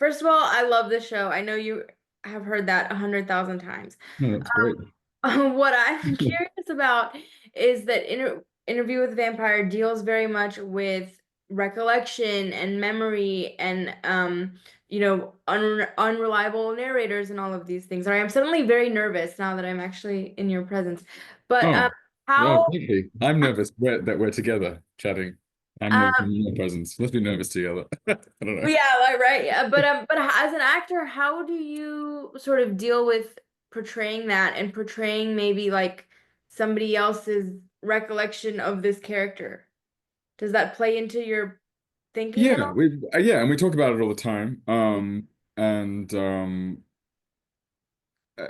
First of all, I love this show. I know you have heard that 100,000 times. No, that's great. What I'm curious about is that Interview with the Vampire deals very much with recollection and memory and unreliable narrators and all of these things. Sorry, I'm suddenly very nervous now that I'm actually in your presence. But Oh, well, how thank you. I'm nervous that we're together chatting. I'm nervous um in your presence. Let's be nervous together. I don't know. yeah, like, right. Yeah, but as an actor, how do you sort of deal with portraying that and portraying maybe like somebody else's recollection of this character? Does that play into your thinking at Yeah, all? and we talk about it all the time. And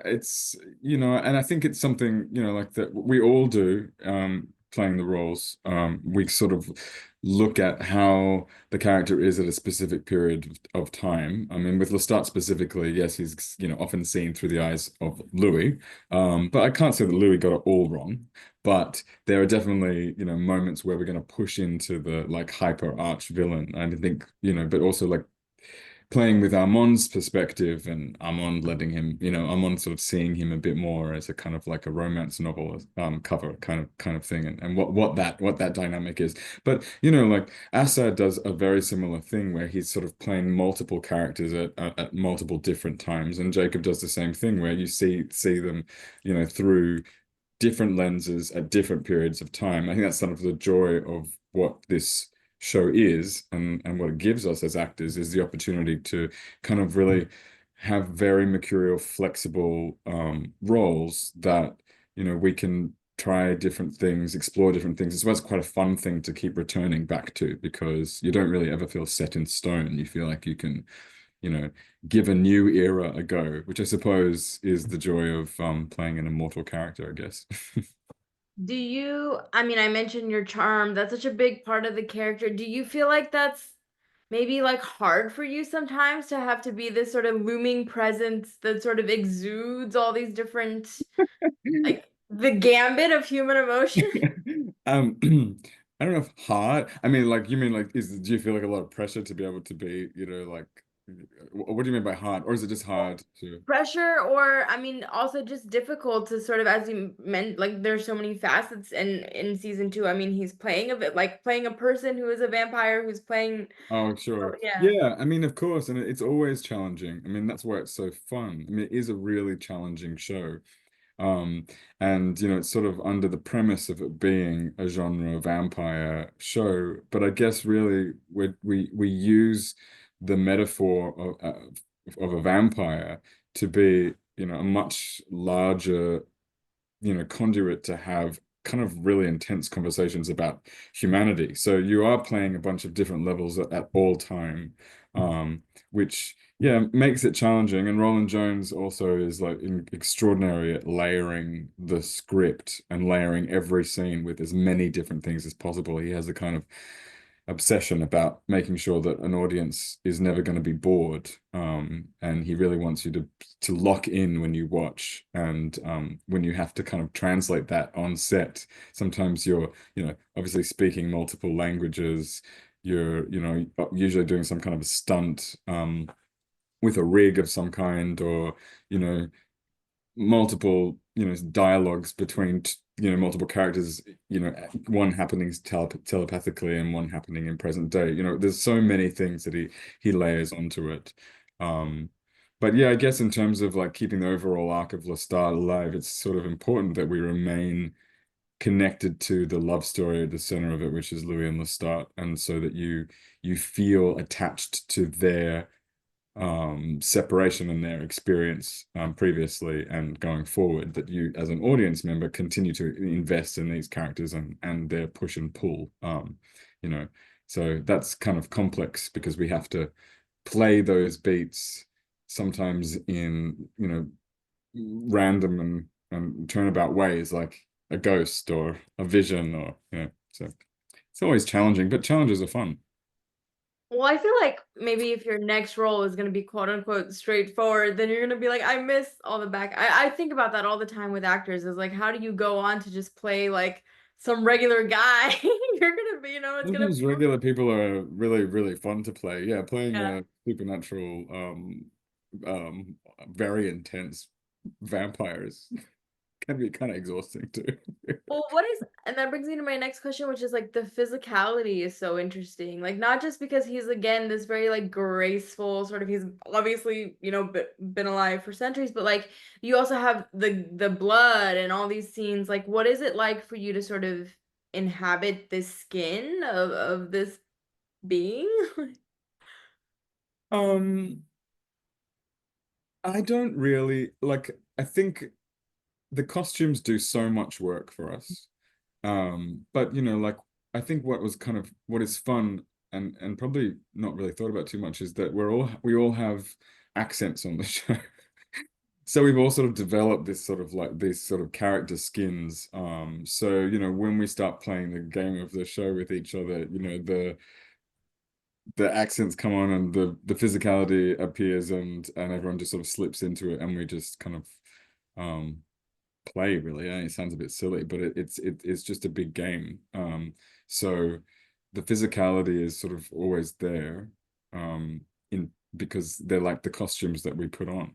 it's and I think it's something like that we all do, playing the roles. We sort of look at how the character is at a specific period of time. I mean, with Lestat specifically, yes, he's often seen through the eyes of Louis. But I can't say that Louis got it all wrong. But there are definitely moments where we're going to push into the like hyper arch villain. And I think but also like playing with Armand's perspective, and Armand letting him, Armand sort of seeing him a bit more as a kind of like a romance novel cover kind of thing, and what that dynamic is. But like Assad does a very similar thing where he's sort of playing multiple characters at multiple different times, and Jacob does the same thing where you see them, through different lenses at different periods of time. I think that's sort of the joy of what this show is, and what it gives us as actors is the opportunity to kind of really have very mercurial, flexible roles that we can try different things, explore different things. As well, it's quite a fun thing to keep returning back to because you don't really ever feel set in stone. You feel like you can you know, give a new era a go, which I suppose is the joy of playing an immortal character, I guess. I mean, I mentioned your charm. That's such a big part of the character. Do you feel like that's maybe like hard for you sometimes to have to be this sort of looming presence that sort of exudes all these different, like the gambit of human emotion? Um, I don't know if hard. I mean, like you mean like do you feel like a lot of pressure to be able to be, like what do you mean by hard? Or is it just hard to Pressure, or I mean also just difficult to sort of, as you meant, like there's so many facets in season two. I mean, he's playing a bit like playing a person who is a vampire who's playing. Oh, sure. Yeah. Yeah, I mean, of course, and it's always challenging. I mean, that's why it's so fun. I mean, it is a really challenging show. Um, and it's sort of under the premise of it being a genre vampire show, but I guess really we use the metaphor of a vampire to be, a much larger, conduit to have kind of really intense conversations about humanity. So you are playing a bunch of different levels at all time, which yeah makes it challenging. And Roland Jones also is like extraordinary at layering the script and layering every scene with as many different things as possible. He has a kind of obsession about making sure that an audience is never going to be bored. And he really wants you to lock in when you watch. And when you have to kind of translate that on set, sometimes you're, obviously speaking multiple languages. You're, usually doing some kind of a stunt with a rig of some kind, or, you know, multiple dialogues between multiple characters, one happening telepathically and one happening in present day. There's so many things that he layers onto it. But yeah, I guess in terms of like keeping the overall arc of Lestat alive, it's sort of important that we remain connected to the love story at the center of it, which is Louis and Lestat, and so that you feel attached to their separation in their experience previously and going forward, that you as an audience member continue to invest in these characters and their push and pull. You know, so that's kind of complex because we have to play those beats sometimes in, random and turnabout ways, like a ghost or a vision, or so it's always challenging, but challenges are fun. Well, I feel like maybe if your next role is going to be quote unquote straightforward, then you're going to be like, I miss all the back. I think about that all the time with actors, is like, how do you go on to just play like some regular guy? You're going to be, it's going to Sometimes be, regular people are really, really fun to play. Yeah, playing yeah. supernatural, um, very intense vampires can be kind of exhausting too. Well, what is, and that brings me to my next question, which is like the physicality is so interesting. Like, not just because he's again this very like graceful sort of, he's obviously, been alive for centuries, but like you also have the blood and all these scenes. Like, what is it like for you to sort of inhabit this skin of this being? Um, I don't really like, I think the costumes do so much work for us. But like I think what is fun and probably not really thought about too much is that we all have accents on the show. So we've all sort of developed this sort of like these sort of character skins. So when we start playing the game of the show with each other, the accents come on and the physicality appears and everyone just sort of slips into it and we just kind of um play really. It sounds a bit silly, but it's just a big game. So the physicality is sort of always there, in because they're like the costumes that we put on.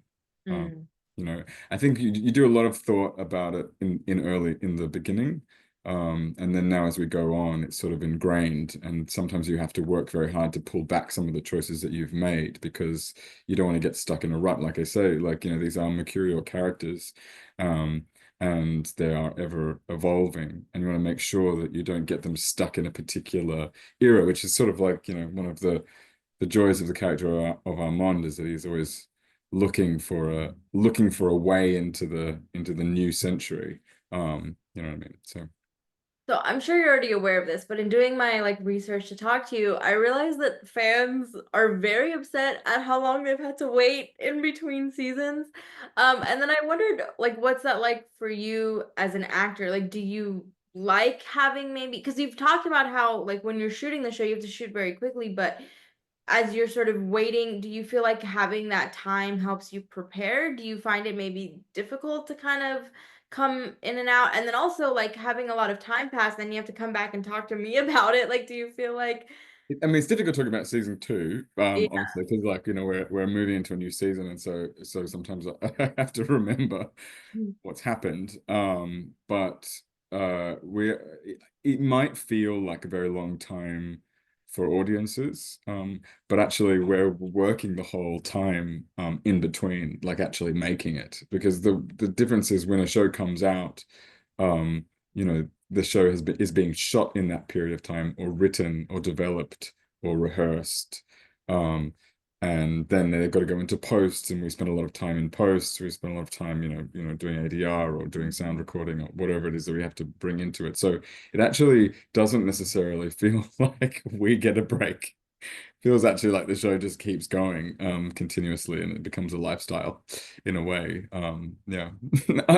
Um, Mm. I think you do a lot of thought about it in the beginning. And then now as we go on, it's sort of ingrained, and sometimes you have to work very hard to pull back some of the choices that you've made because you don't want to get stuck in a rut. Like I say, like, these are mercurial characters. Um, and they are ever evolving, and you want to make sure that you don't get them stuck in a particular era, which is sort of like one of the joys of the character of Armand is that he's always looking for a way into the new century. You know what I mean? So So I'm sure you're already aware of this, but in doing my like research to talk to you, I realized that fans are very upset at how long they've had to wait in between seasons. And then I wondered, like, what's that like for you as an actor? Like, do you like having maybe, because you've talked about how like when you're shooting the show, you have to shoot very quickly, but as you're sort of waiting, do you feel like having that time helps you prepare? Do you find it maybe difficult to kind of come in and out? And then also like having a lot of time pass, then you have to come back and talk to me about it. Like, do you feel like, I mean, it's difficult talking about season two, yeah. obviously, because like we're moving into a new season, and so sometimes I have to remember what's happened. But it might feel like a very long time for audiences, but actually we're working the whole time in between, like actually making it, because the difference is when a show comes out, the show is being shot in that period of time, or written, or developed, or rehearsed. Um, and then they've got to go into posts, and we spend a lot of time in posts. We spend a lot of time, doing ADR or doing sound recording or whatever it is that we have to bring into it. So it actually doesn't necessarily feel like we get a break. Feels actually like the show just keeps going continuously, and it becomes a lifestyle in a way. Yeah,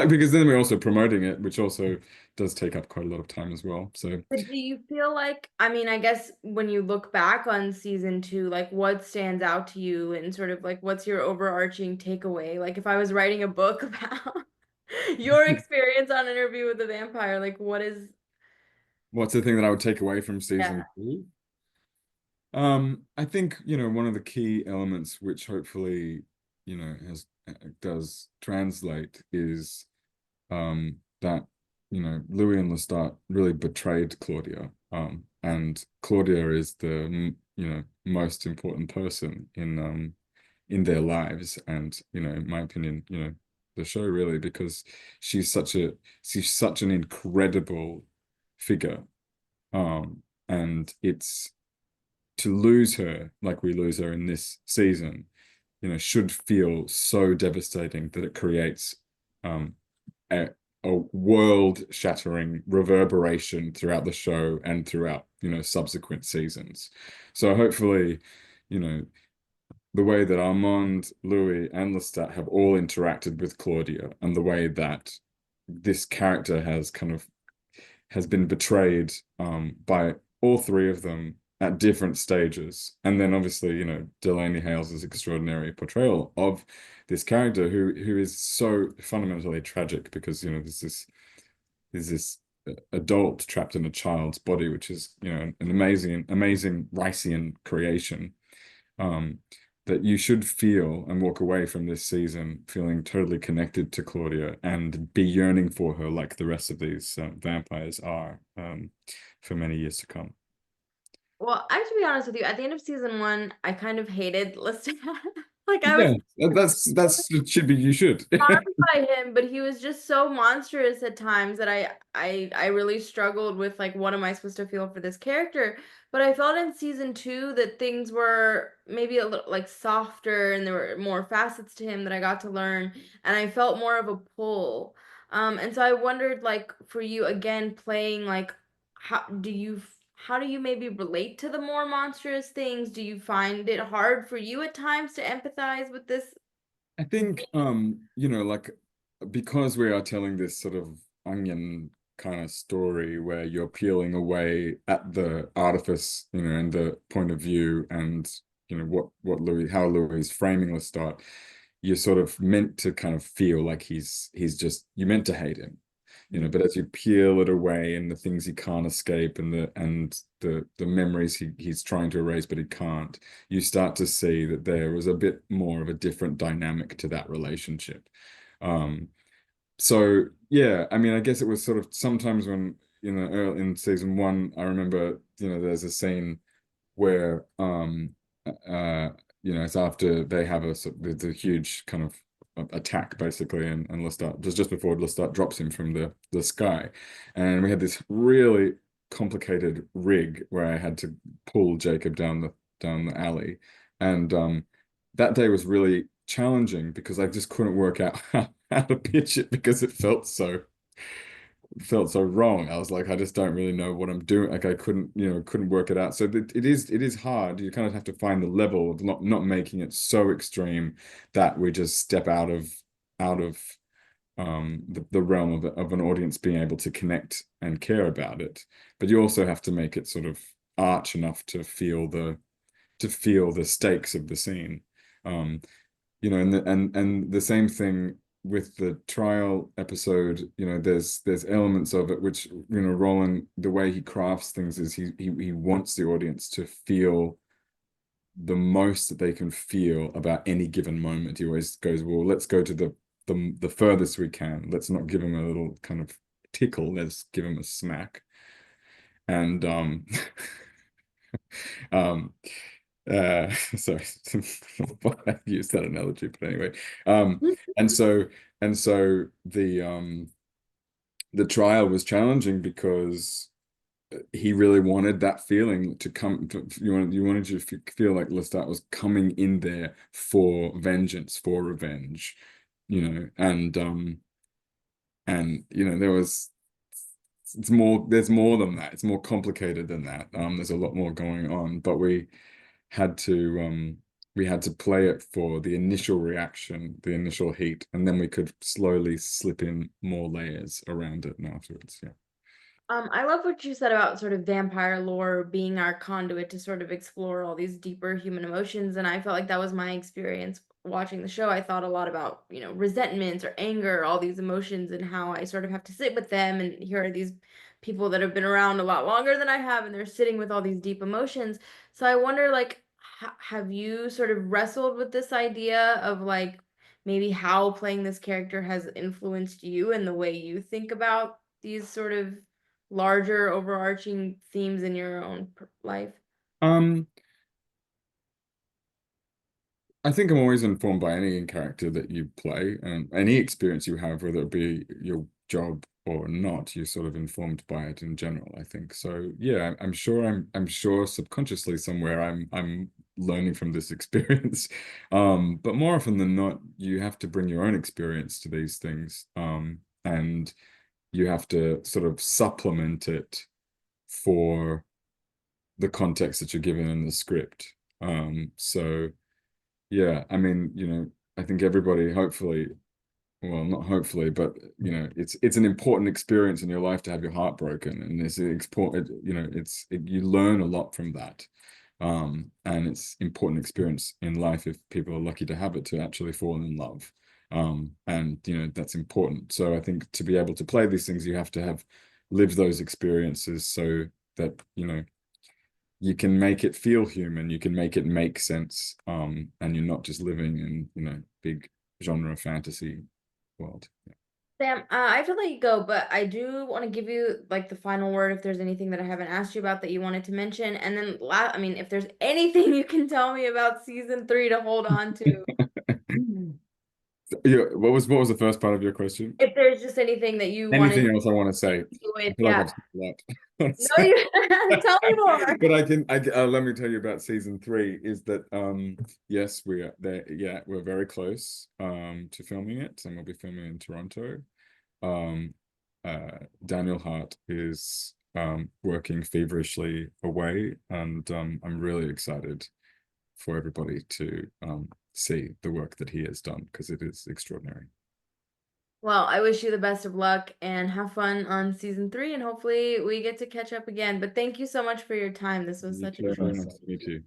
because then we're also promoting it, which also does take up quite a lot of time as well. So But do you feel like, I mean, I guess when you look back on season two, like what stands out to you and sort of like what's your overarching takeaway? Like if I was writing a book about your experience on Interview with the Vampire, like what is, what's the thing that I would take away from yeah. season two? I think, one of the key elements which hopefully, has does translate is that, Louis and Lestat really betrayed Claudia. And Claudia is the, most important person in their lives, and, in my opinion, the show really, because she's such an incredible figure. And it's to lose her like we lose her in this season, should feel so devastating that it creates um, a, a world-shattering reverberation throughout the show and throughout, subsequent seasons. So hopefully, you know, the way that Armand, Louis, and Lestat have all interacted with Claudia, and the way that this character has been betrayed by all three of them at different stages. And then obviously, Delaney Hales' extraordinary portrayal of this character who is so fundamentally tragic, because, there's this adult trapped in a child's body, which is, an amazing Ricean creation. Um, that you should feel and walk away from this season feeling totally connected to Claudia and be yearning for her like the rest of these vampires are for many years to come. Well, I have to be honest with you, at the end of season one, I kind of hated Lestat. Like I was Yeah, that's it should be you should. charmed by him, but he was just so monstrous at times that I really struggled with like what am I supposed to feel for this character? But I felt in season two that things were maybe a little like softer and there were more facets to him that I got to learn, and I felt more of a pull. And so I wondered like for you again playing like how do you maybe relate to the more monstrous things? Do you find it hard for you at times to empathize with this? I think like because we are telling this sort of onion kind of story where you're peeling away at the artifice, and the point of view and what Louis how Louis is framing Lestat, you're sort of meant to kind of feel like he's just you meant to hate him. But as you peel it away and the things he can't escape and the memories he's trying to erase but he can't, you start to see that there was a bit more of a different dynamic to that relationship. Um, so yeah, I mean, I guess it was sort of sometimes when early in season one, I remember there's a scene where uh it's after they have there's a huge kind of attack basically, and Lestat just before Lestat drops him from the sky, and we had this really complicated rig where I had to pull Jacob down the alley, and that day was really challenging because I just couldn't work out how to pitch it because it felt so wrong. I was like, I just don't really know what I'm doing. Like I couldn't work it out. So it is hard. You kind of have to find the level of not making it so extreme that we just step out of the realm of an audience being able to connect and care about it. But you also have to make it sort of arch enough to feel the stakes of the scene. Um, and the same thing with the trial episode. There's elements of it which Roland, the way he crafts things is he wants the audience to feel the most that they can feel about any given moment. He always goes, well, let's go to the furthest we can. Let's not give him a little kind of tickle. Let's give him a smack. And um sorry, why I used that analogy, but anyway. And so the trial was challenging because he really wanted that feeling to come you wanted to feel like Lestat was coming in there for vengeance, for revenge, and there's more than that. It's more complicated than that. There's a lot more going on, but had to we had to play it for the initial reaction, the initial heat, and then we could slowly slip in more layers around it and afterwards. Yeah. I love what you said about sort of vampire lore being our conduit to sort of explore all these deeper human emotions. And I felt like that was my experience watching the show. I thought a lot about, resentments or anger, all these emotions, and how I sort of have to sit with them. And here are these people that have been around a lot longer than I have, and they're sitting with all these deep emotions. So I wonder, like, have you sort of wrestled with this idea of like maybe how playing this character has influenced you and the way you think about these sort of larger overarching themes in your own life? Um, I think I'm always informed by any character that you play and any experience you have, whether it be your job or not, you're sort of informed by it in general, I think. So yeah, I'm sure subconsciously somewhere I'm learning from this experience. But more often than not, you have to bring your own experience to these things. And you have to sort of supplement it for the context that you're given in the script. So yeah, I mean, I think everybody, hopefully, well, not hopefully, but it's an important experience in your life to have your heart broken, and it's important. You learn a lot from that, and it's important experience in life if people are lucky to have it to actually fall in love, and that's important. So I think to be able to play these things, you have to have lived those experiences so that you can make it feel human, you can make it make sense, and you're not just living in, big genre fantasy world. Yeah. Sam, I have to let you go, but I do want to give you like the final word if there's anything that I haven't asked you about that you wanted to mention. And then, I mean, if there's anything you can tell me about season 3 to hold on to, Yeah, what was the first part of your question? if there's just anything that you wanted Anything else I want to say? to I enjoy, feel like yeah. I've said a lot, No, honestly. you tell me more. But let me tell you about season 3 is that yes, we are there. Yeah, we're very close to filming it, and we'll be filming in Toronto. Um, Daniel Hart is working feverishly away, and I'm really excited for everybody to see the work that he has done because it is extraordinary. Well, I wish you the best of luck and have fun on season 3, and hopefully we get to catch up again. But thank you so much for your time. This was You such a too. treat. Nice to meet you.